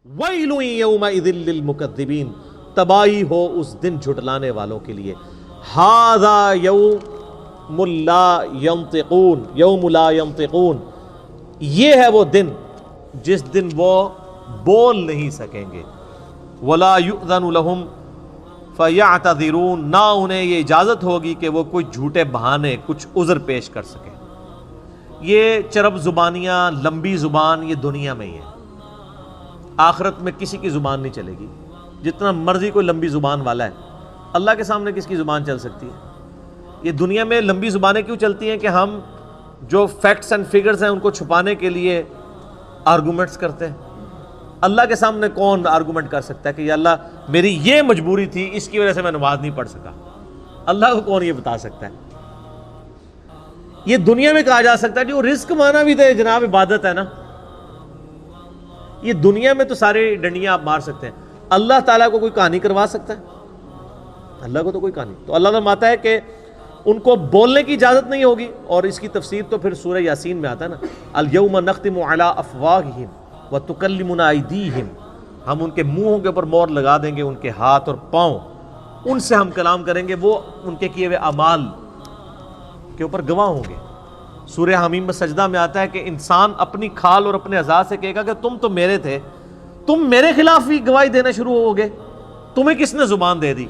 وَيْلٌ يَوْمَئِذٍ لِّلْمُكَذِّبِينَ، تباہی ہو اس دن جھٹلانے والوں کے لیے. هَذَا يَوْمُ لَا يَنطِقُونَ، یوم لا ينطقون، یہ ہے وہ دن جس دن وہ بول نہیں سکیں گے. وَلَا يُؤْذَنُ لَهُمْ فَيَعْتَذِرُونَ، نہ انہیں یہ اجازت ہوگی کہ وہ کوئی جھوٹے بہانے، کچھ عذر پیش کر سکیں. یہ چرب زبانیاں، لمبی زبان، یہ دنیا میں ہی ہے. آخرت میں کسی کی زبان نہیں چلے گی. جتنا مرضی کوئی لمبی زبان والا ہے، اللہ کے سامنے کس کی زبان چل سکتی ہے؟ یہ دنیا میں لمبی زبانیں کیوں چلتی ہیں کہ ہم جو فیکٹس اینڈ فگرز ہیں ان کو چھپانے کے لیے آرگومنٹس کرتے ہیں. اللہ کے سامنے کون آرگومنٹ کر سکتا ہے کہ یا اللہ میری یہ مجبوری تھی، اس کی وجہ سے میں نماز نہیں پڑھ سکا؟ اللہ کو کون یہ بتا سکتا ہے؟ یہ دنیا میں کہا جا سکتا ہے جو رزق مانا بھی دے جناب عبادت ہے نا. یہ دنیا میں تو سارے ڈنڈیاں آپ مار سکتے ہیں، اللہ تعالیٰ کو کوئی کہانی کروا سکتا ہے؟ اللہ کو تو کوئی کہانی. تو اللہ فرماتا ہے کہ ان کو بولنے کی اجازت نہیں ہوگی. اور اس کی تفسیر تو پھر سورہ یاسین میں آتا ہے نا، الیوم نختم علی افواہہم وتکلمنا ایدیہم، ہم ان کے منہوں کے اوپر مہر لگا دیں گے، ان کے ہاتھ اور پاؤں، ان سے ہم کلام کریں گے، وہ ان کے کیے ہوئے اعمال کے اوپر گواہ ہوں گے. سورہ حمیم میں سجدہ میں آتا ہے کہ انسان اپنی کھال اور اپنے اعضاء سے کہے گا کہ تم تو میرے تھے، تم میرے خلاف ہی گواہی دینا شروع ہو گئے، تمہیں کس نے زبان دے دی؟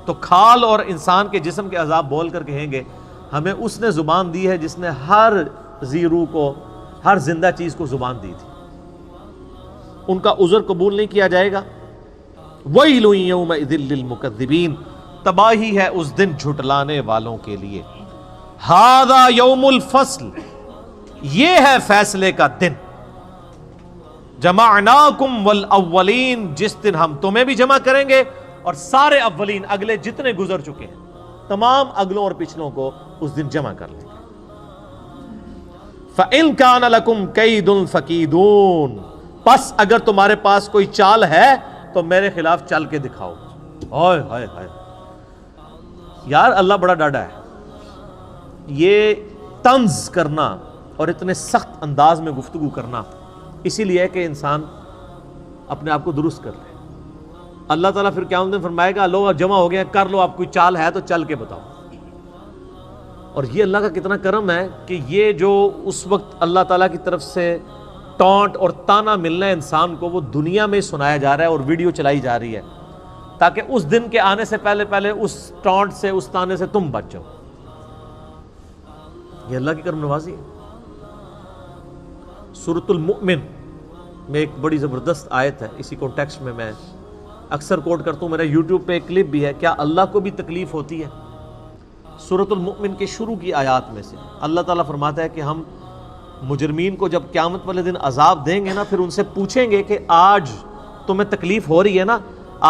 تو کھال اور انسان کے جسم کے اعضاء بول کر کہیں گے ہمیں اس نے زبان دی ہے جس نے ہر ذی روح کو، ہر زندہ چیز کو زبان دی تھی. ان کا عذر قبول نہیں کیا جائے گا. وَيْلٌ يَوْمَئِذٍ لِّلْمُكَذِّبِينَ، تباہی ہے اس دن جھٹلانے والوں کے لیے. هَذَا يَوْمُ الْفَصْلِ، یہ ہے فیصلے کا دن. جَمَعْنَاكُمْ وَالْأَوَّلِينَ، جس دن ہم تمہیں بھی جمع کریں گے اور سارے اولین، اگلے جتنے گزر چکے ہیں تمام اگلوں اور پچھلوں کو اس دن جمع کر لیں گے. فَإِن كَانَ لَكُمْ كَيْدٌ فَكِيدُونِ، پس اگر تمہارے پاس کوئی چال ہے تو میرے خلاف چل کے دکھاؤ. ہائے ہائے ہائے یار، اللہ بڑا ڈاڈا ہے. یہ طنز کرنا اور اتنے سخت انداز میں گفتگو کرنا اسی لیے ہے کہ انسان اپنے آپ کو درست کر لے. اللہ تعالیٰ پھر قیامت میں فرمائے گا لو جمع ہو گئے، کر لو، آپ کوئی چال ہے تو چل کے بتاؤ. اور یہ اللہ کا کتنا کرم ہے کہ یہ جو اس وقت اللہ تعالیٰ کی طرف سے ٹونٹ اور تانا ملنا ہے انسان کو، وہ دنیا میں سنایا جا رہا ہے اور ویڈیو چلائی جا رہی ہے تاکہ اس دن کے آنے سے پہلے پہلے اس ٹونٹ سے، اس تانے سے تم بچ جاؤ. یہ اللہ کی کرم نوازی ہے. سورۃ المؤمن میں ایک بڑی زبردست آیت ہے، اسی کانٹیکسٹ میں میں اکثر کوٹ کرتا ہوں، میرا یوٹیوب پہ ایک کلپ بھی ہے، کیا اللہ کو بھی تکلیف ہوتی ہے؟ سورۃ المؤمن کے شروع کی آیات میں سے اللہ تعالیٰ فرماتا ہے کہ ہم مجرمین کو جب قیامت والے دن عذاب دیں گے نا، پھر ان سے پوچھیں گے کہ آج تمہیں تکلیف ہو رہی ہے نا،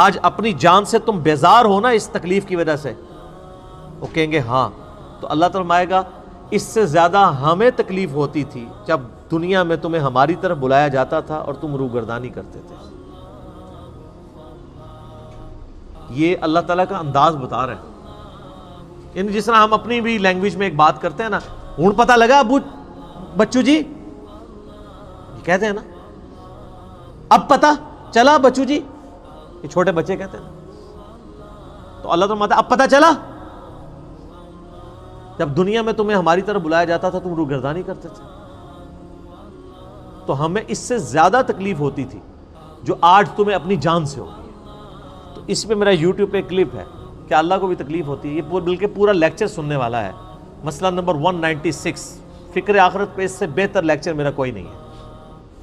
آج اپنی جان سے تم بیزار ہو نا اس تکلیف کی وجہ سے؟ وہ کہیں گے ہاں. تو اللہ تعالیٰ فرمائے گا اس سے زیادہ ہمیں تکلیف ہوتی تھی جب دنیا میں تمہیں ہماری طرف بلایا جاتا تھا اور تم روگردانی کرتے تھے. یہ اللہ تعالیٰ کا انداز بتا رہے ہیں. یعنی جس طرح ہم اپنی بھی لینگویج میں ایک بات کرتے ہیں نا، ہوں پتہ لگا ابو بچو جی، یہ کہتے ہیں نا، اب پتہ چلا بچو جی، یہ چھوٹے بچے کہتے ہیں نا. تو اللہ تعالیٰ فرماتا ہے اب پتہ چلا، جب دنیا میں تمہیں ہماری طرف بلایا جاتا تھا تم روگردانی کرتے تھے. تو ہمیں اس سے زیادہ تکلیف ہوتی تھی جو آج تمہیں اپنی جان سے ہوگی. تو اس پہ میرا یوٹیوب پہ ایک کلپ ہے کہ اللہ کو بھی تکلیف ہوتی ہے. یہ بلکہ پورا لیکچر سننے والا ہے، مسئلہ نمبر 196. فکر آخرت پہ اس سے بہتر لیکچر میرا کوئی نہیں ہے.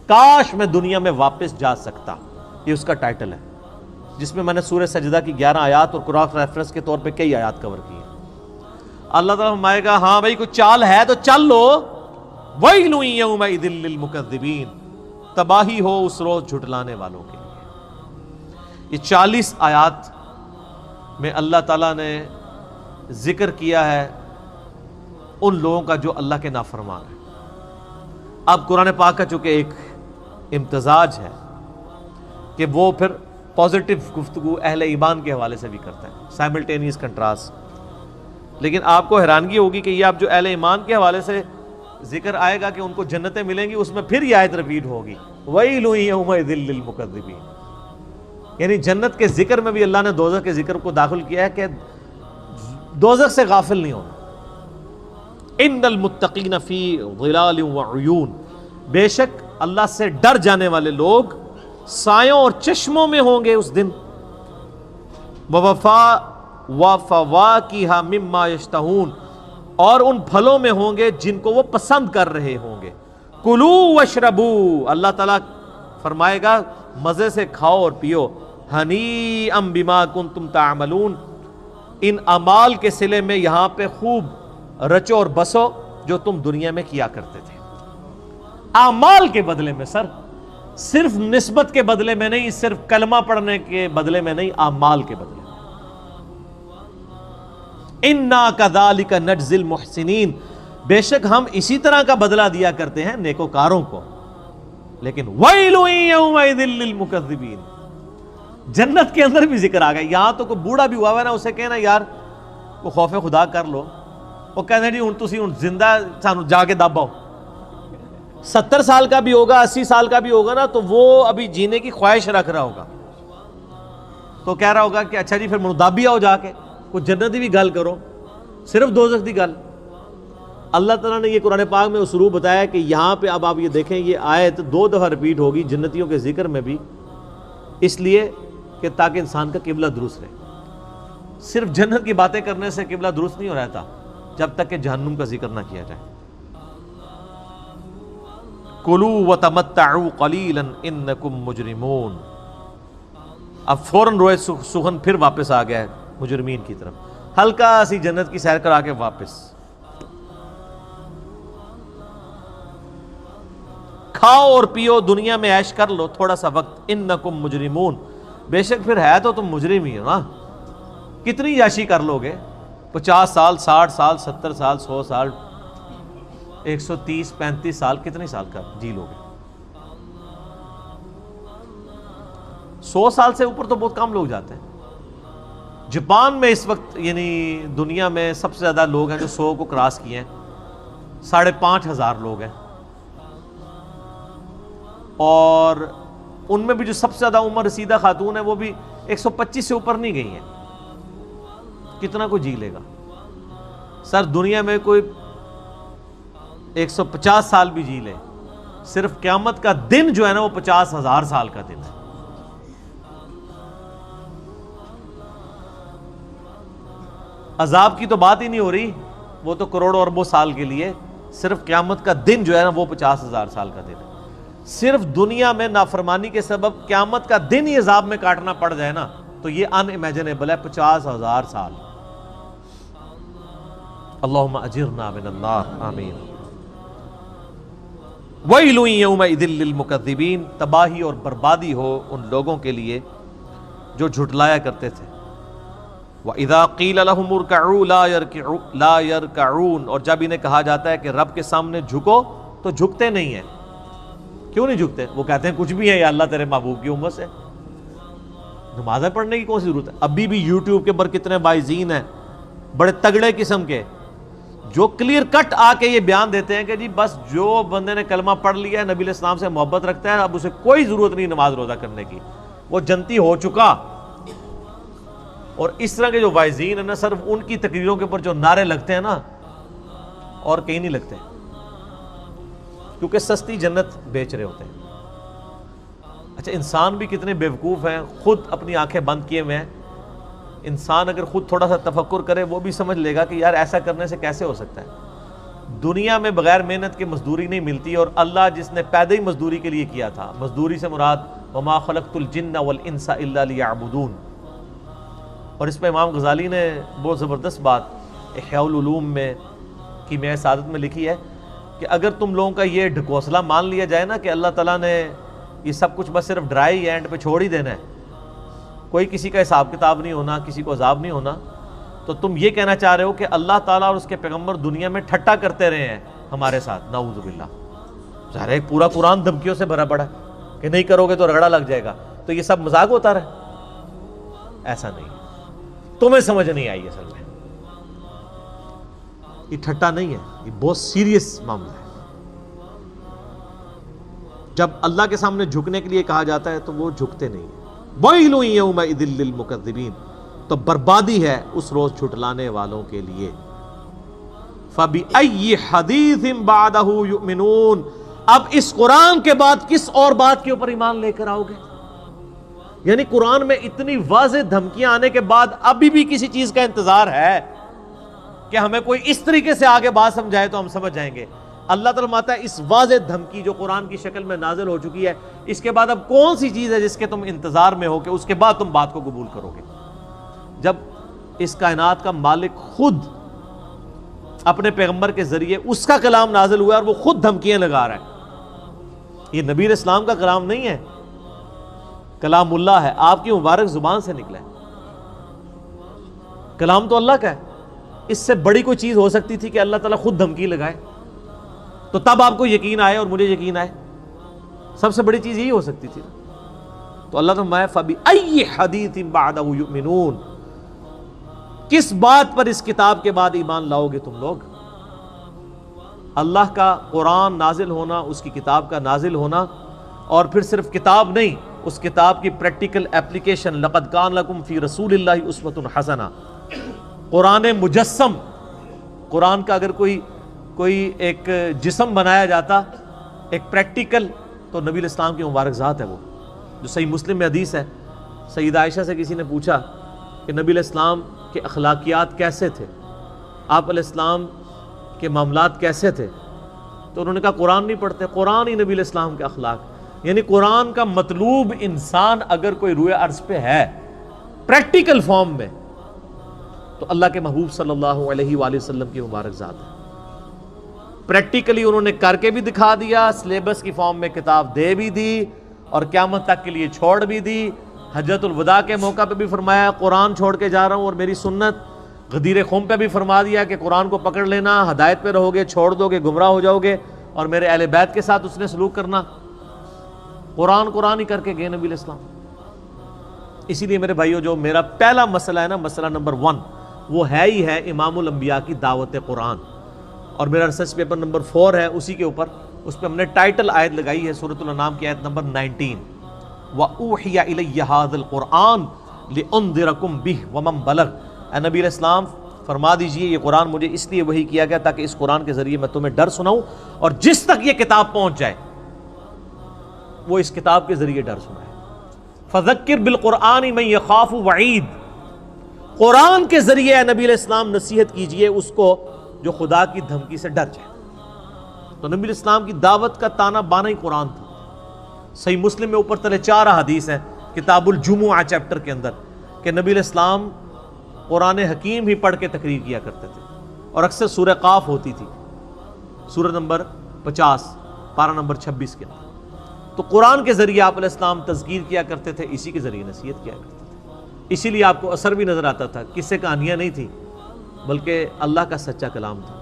کاش میں دنیا میں واپس جا سکتا، یہ اس کا ٹائٹل ہے، جس میں میں نے سورہ سجدہ کی 11 آیات اور قرآن ریفرنس کے طور پہ کئی آیات کور کی ہیں. اللہ تعالیٰ فرمائے گا ہاں بھائی کوئی چال ہے تو چل لو. وَيْلٌ يَوْمَئِذٍ لِّلْمُكَذِّبِينَ، تباہی ہو اس روز جھٹلانے والوں کے لیے. یہ 40 آیات میں اللہ تعالیٰ نے ذکر کیا ہے ان لوگوں کا جو اللہ کے نافرمان ہیں. اب قرآن پاک کا چونکہ ایک امتزاج ہے کہ وہ پھر پازیٹیو گفتگو اہل ایمان کے حوالے سے بھی کرتا ہے، سائملٹینیس کنٹراسٹ. لیکن آپ کو حیرانگی ہوگی کہ یہ آپ جو اہل ایمان کے حوالے سے ذکر آئے گا کہ ان کو جنتیں ملیں گی، اس میں پھر یہ آیت ریپیٹ ہوگی وَيْلٌ يَوْمَئِذٍ لِّلْمُكَذِّبِينَ. یعنی جنت کے ذکر میں بھی اللہ نے دوزخ کے ذکر کو داخل کیا ہے کہ دوزخ سے غافل نہیں ہونا. ان المتقین فی ظلال وعیون. بے شک اللہ سے ڈر جانے والے لوگ سایوں اور چشموں میں ہوں گے اس دن. وفواکہ مما یشتہون. اور ان پھلوں میں ہوں گے جن کو وہ پسند کر رہے ہوں گے. کلو واشربو. اللہ تعالیٰ فرمائے گا مزے سے کھاؤ اور پیو. ہنیئا بما کنتم تعملون. ان اعمال کے صلے میں یہاں پہ خوب رچو اور بسو جو تم دنیا میں کیا کرتے تھے. اعمال کے بدلے میں سر, صرف نسبت کے بدلے میں نہیں, صرف کلمہ پڑھنے کے بدلے میں نہیں, اعمال کے بدلے میں. اِنَّا كَذَلِكَ نَجْزِي الْمُحْسِنِينَ. بے شک ہم اسی طرح کا بدلہ دیا کرتے ہیں نیکوکاروں کو. لیکن وَيْلٌ يَوْمَئِذٍ لِّلْمُكَذِّبِينَ. جنت کے اندر بھی ذکر آ گیا. یہاں تو کوئی بوڑھا بھی ہوا ہے نا, اسے کہنا یار وہ خوف خدا کر لو, وہ کہتے جی ہن تسی ہن زندہ سانو جا کے دباؤ. 70 سال کا بھی ہوگا, 80 سال کا بھی ہوگا نا, تو وہ ابھی جینے کی خواہش رکھ رہا ہوگا, تو کہہ رہا ہوگا کہ اچھا جی پھر منو دابی آؤ جا کے, کوئی جنتی بھی گل کرو, صرف دوزخ دی گل. اللہ تعالیٰ نے یہ قرآن پاک میں اسلوب بتایا کہ یہاں پہ اب آپ یہ دیکھیں, یہ آیت 2 دفعہ ریپیٹ ہوگی جنتیوں کے ذکر میں بھی, اس لیے کہ تاکہ انسان کا قبلہ درست رہے. صرف جنت کی باتیں کرنے سے قبلہ درست نہیں ہو رہتا جب تک کہ جہنم کا ذکر نہ کیا جائے. کلوا وتمتعوا قلیلا انکم مجرمون. اب فوراً روئے سخن پھر واپس آ گیا ہے مجرمین کی طرف. ہلکا سی جنت کی سیر کرا کے واپس. کھاؤ اور پیو, دنیا میں عیش کر لو تھوڑا سا وقت. انکم مجرمون. بے شک پھر ہے تو تم مجرم ہی ہو نا. کتنی عیاشی کر لو گے؟ 50 سال, 60 سال, 70 سال, 100 سال, 130 35 سال, کتنے سال کا جی لو گے؟ 100 سال سے اوپر تو بہت کم لوگ جاتے ہیں. جاپان میں اس وقت یعنی دنیا میں سب سے زیادہ لوگ ہیں جو 100 کو کراس کیے ہیں, 5,500 لوگ ہیں. اور ان میں بھی جو سب سے زیادہ عمر رسیدہ خاتون ہے وہ بھی 125 سے اوپر نہیں گئی ہیں. کتنا کوئی جی لے گا سر؟ دنیا میں کوئی 150 سال بھی جی لے, صرف قیامت کا دن جو ہے نا وہ 50,000 سال کا دن ہے. عذاب کی تو بات ہی نہیں ہو رہی, وہ تو کروڑوں اربوں سال کے لیے. صرف قیامت کا دن جو ہے نا وہ 50,000 سال کا دن ہے. صرف دنیا میں نافرمانی کے سبب قیامت کا دن ہی عذاب میں کاٹنا پڑ جائے نا, تو یہ ان امیجنیبل ہے. 50,000 سال. اللہم اجرنا من النار, آمین. وَيْلٌ يَوْمَئِذٍ لِّلْمُكَذِّبِينَ. تباہی اور بربادی ہو ان لوگوں کے لیے جو جھٹلایا کرتے تھے. وَإِذَا قِيلَ لَهُمُ ارْكَعُوا لَا يَرْكَعُونَ. اور جب انہیں کہا جاتا ہے کہ رب کے سامنے جھکو تو جھکتے نہیں ہیں. کیوں نہیں جھکتے؟ وہ کہتے ہیں کچھ بھی ہے یا اللہ تیرے محبوب کی امت سے, نمازیں پڑھنے کی کون سی ضرورت ہے؟ ابھی بھی یوٹیوب کے اوپر کتنے وائزین ہیں بڑے تگڑے قسم کے, جو کلیئر کٹ آ کے یہ بیان دیتے ہیں کہ جی بس جو بندے نے کلمہ پڑھ لیا ہے, نبی علیہ السلام سے محبت رکھتا ہے, اب اسے کوئی ضرورت نہیں نماز روزہ کرنے کی, وہ جنتی ہو چکا. اور اس طرح کے جو وائزین ہیں نا, صرف ان کی تقریروں کے اوپر جو نعرے لگتے ہیں نا, اور کہیں نہیں لگتے, کیونکہ سستی جنت بیچ رہے ہوتے ہیں. اچھا انسان بھی کتنے بیوقوف ہیں, خود اپنی آنکھیں بند کیے ہوئے ہیں. انسان اگر خود تھوڑا سا تفکر کرے وہ بھی سمجھ لے گا کہ یار ایسا کرنے سے کیسے ہو سکتا ہے. دنیا میں بغیر محنت کے مزدوری نہیں ملتی, اور اللہ جس نے پیدا ہی مزدوری کے لیے کیا تھا, مزدوری سے مراد وما خلقت الجن والانس الا لیعبدون. اور اس پہ امام غزالی نے بہت زبردست بات احیاء العلوم میں کیمیائے سعادت میں لکھی ہے کہ اگر تم لوگوں کا یہ ڈھکوسلا مان لیا جائے نا کہ اللہ تعالیٰ نے یہ سب کچھ بس صرف ڈرائی اینڈ پہ چھوڑ ہی دینا ہے, کوئی کسی کا حساب کتاب نہیں ہونا, کسی کو عذاب نہیں ہونا, تو تم یہ کہنا چاہ رہے ہو کہ اللہ تعالیٰ اور اس کے پیغمبر دنیا میں ٹھٹا کرتے رہے ہیں ہمارے ساتھ, نعوذ باللہ. ظاہر ہے پورا قرآن دھمکیوں سے بھرا پڑا ہے کہ نہیں کرو گے تو رگڑا لگ جائے گا, تو یہ سب مذاق ہوتا رہے؟ ایسا نہیں, تمہیں سمجھ نہیں آئی اصل میں. یہ ٹھٹا نہیں ہے, یہ بہت سیریس معاملہ ہے. جب اللہ کے سامنے جھکنے کے لیے کہا جاتا ہے تو وہ جھکتے نہیں ہیں۔ وَيْلٌ يَوْمَئِذٍ لِّلْمُكَذِّبِينَ، تو بربادی ہے اس روز جھٹلانے والوں کے لیے۔ فَبِأَيِّ حَدِيثٍ بَعْدَهُ يُؤْمِنُونَ، اب اس قرآن کے بعد کس اور بات کے اوپر ایمان لے کر آؤ گے؟ یعنی قرآن میں اتنی واضح دھمکیاں آنے کے بعد ابھی بھی کسی چیز کا انتظار ہے کہ ہمیں کوئی اس طریقے سے آگے بات سمجھائے تو ہم سمجھ جائیں گے؟ اللہ تعالیٰ فرماتا ہے اس واضح دھمکی جو قرآن کی شکل میں نازل ہو چکی ہے، اس کے بعد اب کون سی چیز ہے جس کے تم انتظار میں ہو کہ اس کے بعد تم بات کو قبول کرو گے؟ جب اس کائنات کا مالک خود اپنے پیغمبر کے ذریعے اس کا کلام نازل ہوا ہے اور وہ خود دھمکیاں لگا رہا ہے، یہ نبی علیہ السلام کا کلام نہیں ہے، کلام اللہ ہے، آپ کی مبارک زبان سے نکلا ہے، کلام تو اللہ کا ہے۔ اس سے بڑی کوئی چیز ہو سکتی تھی کہ اللہ تعالیٰ خود دھمکی لگائے تو تب آپ کو یقین آئے اور مجھے یقین آئے؟ سب سے بڑی چیز یہی ہو سکتی تھی۔ تو اللہ فرمایا فَبِأَيِّ حَدِيثٍ بَعْدَهُ يُؤْمِنُونَ، کس بات پر اس کتاب کے بعد ایمان لاؤ گے تم لوگ؟ اللہ کا قرآن نازل ہونا، اس کی کتاب کا نازل ہونا، اور پھر صرف کتاب نہیں، اس کتاب کی پریکٹیکل اپلیکیشن۔ لَقَدْ كَانَ لَكُمْ فِي رَسُولِ اللَّهِ أُسْوَةٌ حَسَنَةٌ، قرآن مجسم، قرآن کا اگر کوئی ایک جسم بنایا جاتا، ایک پریکٹیکل، تو نبی علیہ السلام کی مبارک ذات ہے وہ، جو صحیح مسلم میں حدیث ہے۔ سیدہ عائشہ سے کسی نے پوچھا کہ نبی علیہ السلام کے اخلاقیات کیسے تھے، آپ علیہ السلام کے معاملات کیسے تھے؟ تو انہوں نے کہا قرآن نہیں پڑھتے، قرآن ہی نبی علیہ السلام کے اخلاق۔ یعنی قرآن کا مطلوب انسان اگر کوئی روئے ارض پہ ہے پریکٹیکل فارم میں، تو اللہ کے محبوب صلی اللہ علیہ وآلہ وسلم کی مبارک ذات ہے۔ پریکٹیکلی انہوں نے کر کے بھی دکھا دیا، سلیبس کی فارم میں کتاب دے بھی دی، اور قیامت تک کے لیے چھوڑ بھی دی۔ حجۃ الوداع کے موقع پہ بھی فرمایا قرآن چھوڑ کے جا رہا ہوں اور میری سنت۔ غدیر خم پہ بھی فرما دیا کہ قرآن کو پکڑ لینا، ہدایت پہ رہو گے، چھوڑ دو گے گمراہ ہو جاؤ گے، اور میرے اہل بیت کے ساتھ اس نے سلوک کرنا۔ قرآن ہی کر کے گئے نبی علیہ السلام۔ اسی لیے میرے بھائیو، جو میرا پہلا مسئلہ ہے نا، مسئلہ نمبر 1، وہ ہے ہی ہے امام الانبیاء کی دعوت قرآن، اور میرا ریسرچ پیپر نمبر 4 ہے اسی کے اوپر، اس پہ ہم نے ٹائٹل آیت لگائی ہے سورۃ الانعام کی آیت نمبر 19، وَأُوحِيَ إِلَيَّ هَذَا الْقُرْآنُ لِأُنذِرَكُمْ بِهِ وَمَنْ بَلَغَ، اے نبی علیہ السلام فرما دیجئے یہ قرآن مجھے اس لیے وحی کیا گیا تاکہ اس قرآن کے ذریعے میں تمہیں ڈر سناؤں، اور جس تک یہ کتاب پہنچ جائے وہ اس کتاب کے ذریعے ڈر سنائے۔ فَذَكِّرْ بِالْقُرْآنِ مَنْ يَخَافُ وَعِيدٍ، قرآن کے ذریعے اے نبی علیہ السلام نصیحت کیجئے اس کو جو خدا کی دھمکی سے ڈر جائے۔ تو نبی علیہ السلام کی دعوت کا تانا بانا ہی قرآن تھا۔ صحیح مسلم میں اوپر تلے 4 حدیث ہیں کتاب الجمعہ چیپٹر کے اندر، کہ نبی علیہ السلام قرآن حکیم ہی پڑھ کے تقریر کیا کرتے تھے، اور اکثر سورہ قاف ہوتی تھی، سورہ نمبر 50 پارہ نمبر 26 کے اندر۔ تو قرآن کے ذریعے آپ علیہ السلام تذکیر کیا کرتے تھے، اسی کے ذریعے نصیحت کیا کرتے تھے، اسی لیے آپ کو اثر بھی نظر آتا تھا، قصے کہانیاں نہیں تھی بلکہ اللہ کا سچا کلام تھا۔